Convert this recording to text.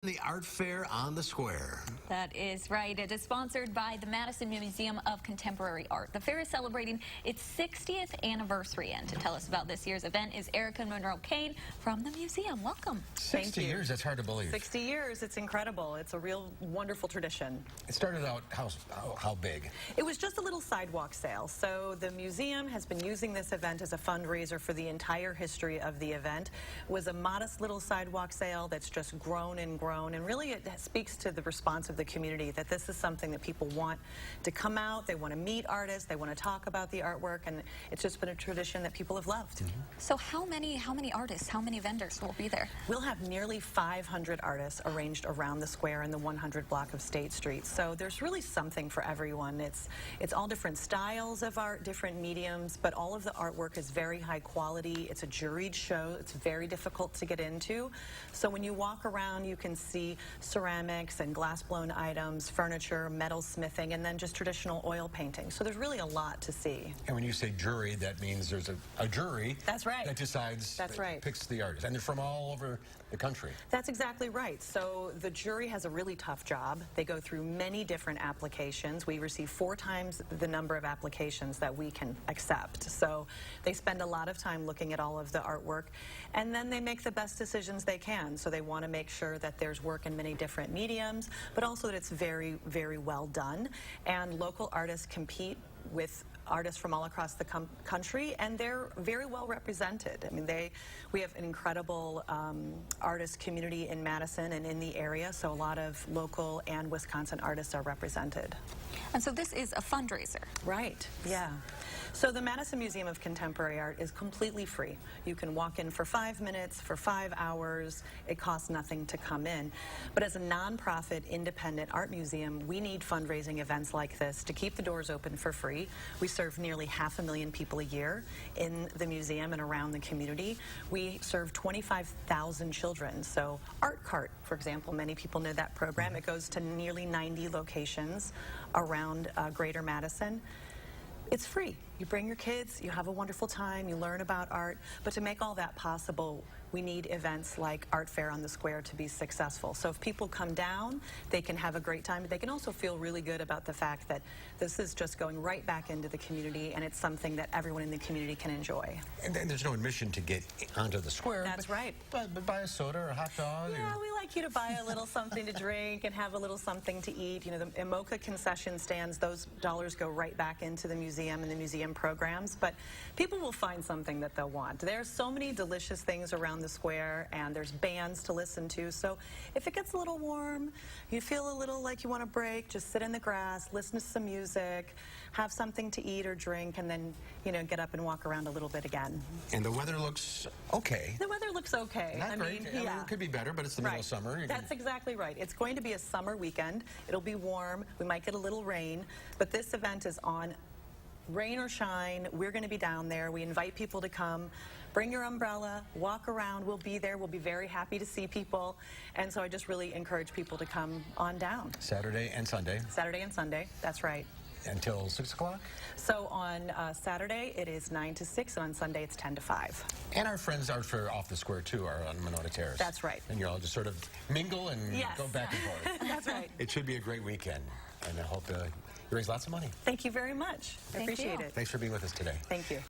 The art fair on the square. That is right. It is sponsored by the Madison Museum of Contemporary Art. The fair is celebrating its 60th anniversary, and to tell us about this year's event is Erica Monroe Kane from the museum. Welcome. 60 years, that's hard to believe. 60 years, it's incredible. It's a real wonderful tradition. It started out how big? It was just a little sidewalk sale. So the museum has been using this event as a fundraiser for the entire history of the event. It was a modest little sidewalk sale that's just grown and grown. And really it speaks to the response of the community that this is something that people want to come out, they want to meet artists, they want to talk about the artwork, and it's just been a tradition that people have loved. So how many artists, how many vendors will be there? We'll have nearly 500 artists arranged around the square in the 100 block of State Street. So there's really something for everyone. It's all different styles of art, different mediums, but all of the artwork is very high quality. It's a juried show. It's very difficult to get into. So when you walk around, you can see ceramics and glass-blown items, furniture, metal smithing, and then just traditional oil painting. So there's really a lot to see. And when you say jury, that means there's a jury. That's right. That decides, that's right. Picks the artist. And they're from all over the country. That's exactly right. So the jury has a really tough job. They go through many different applications. We receive 4 times the number of applications that we can accept. So they spend a lot of time looking at all of the artwork, and then they make the best decisions they can. So they want to make sure that there's work in many different mediums, but also that it's very, very well done. And local artists compete with artists from all across the country, and they're very well represented. I mean, we have an incredible artist community in Madison and in the area, so a lot of local and Wisconsin artists are represented. And so this is a fundraiser. Right, yeah. So the Madison Museum of Contemporary Art is completely free. You can walk in for 5 minutes, for 5 hours. It costs nothing to come in. But as a nonprofit, independent art museum, we need fundraising events like this to keep the doors open for free. We serve nearly 500,000 people a year in the museum and around the community. We serve 25,000 children. So Art Cart, for example, many people know that program. It goes to nearly 90 locations around Greater Madison. It's free. You bring your kids, you have a wonderful time, you learn about art, but to make all that possible, we need events like Art Fair on the Square to be successful. So if people come down, they can have a great time, but they can also feel really good about the fact that this is just going right back into the community, and it's something that everyone in the community can enjoy. And there's no admission to get onto the square. That's right. But buy a soda or a hot dog. Yeah, we like you to buy a little something to drink and have a little something to eat. You know, the Imoca concession stands, those dollars go right back into the museum and the museum programs, but people will find something that they'll want. There's so many delicious things around the square, and there's bands to listen to. So if it gets a little warm, you feel a little like you want a break, just sit in the grass, listen to some music, have something to eat or drink, and then, you know, get up and walk around a little bit again. And the weather looks okay. The weather looks okay. Not great. I mean, it could be better, but it's the middle of summer. That's exactly right. It's going to be a summer weekend. It'll be warm. We might get a little rain, but this event is on. Rain or shine, we're going to be down there. We invite people to come. Bring your umbrella, walk around. We'll be there. We'll be very happy to see people. And so I just really encourage people to come on down. Saturday and Sunday. Saturday and Sunday, that's right. Until 6 o'clock? So on Saturday, it is 9 to 6, and on Sunday, it's 10 to 5. And our friends Art Fair off the square, too, are on Monona Terrace. That's right. And you'll all just sort of mingle and go back and forth. That's right. It should be a great weekend, and I hope you raise lots of money. Thank you very much. I appreciate it. Thanks for being with us today. Thank you.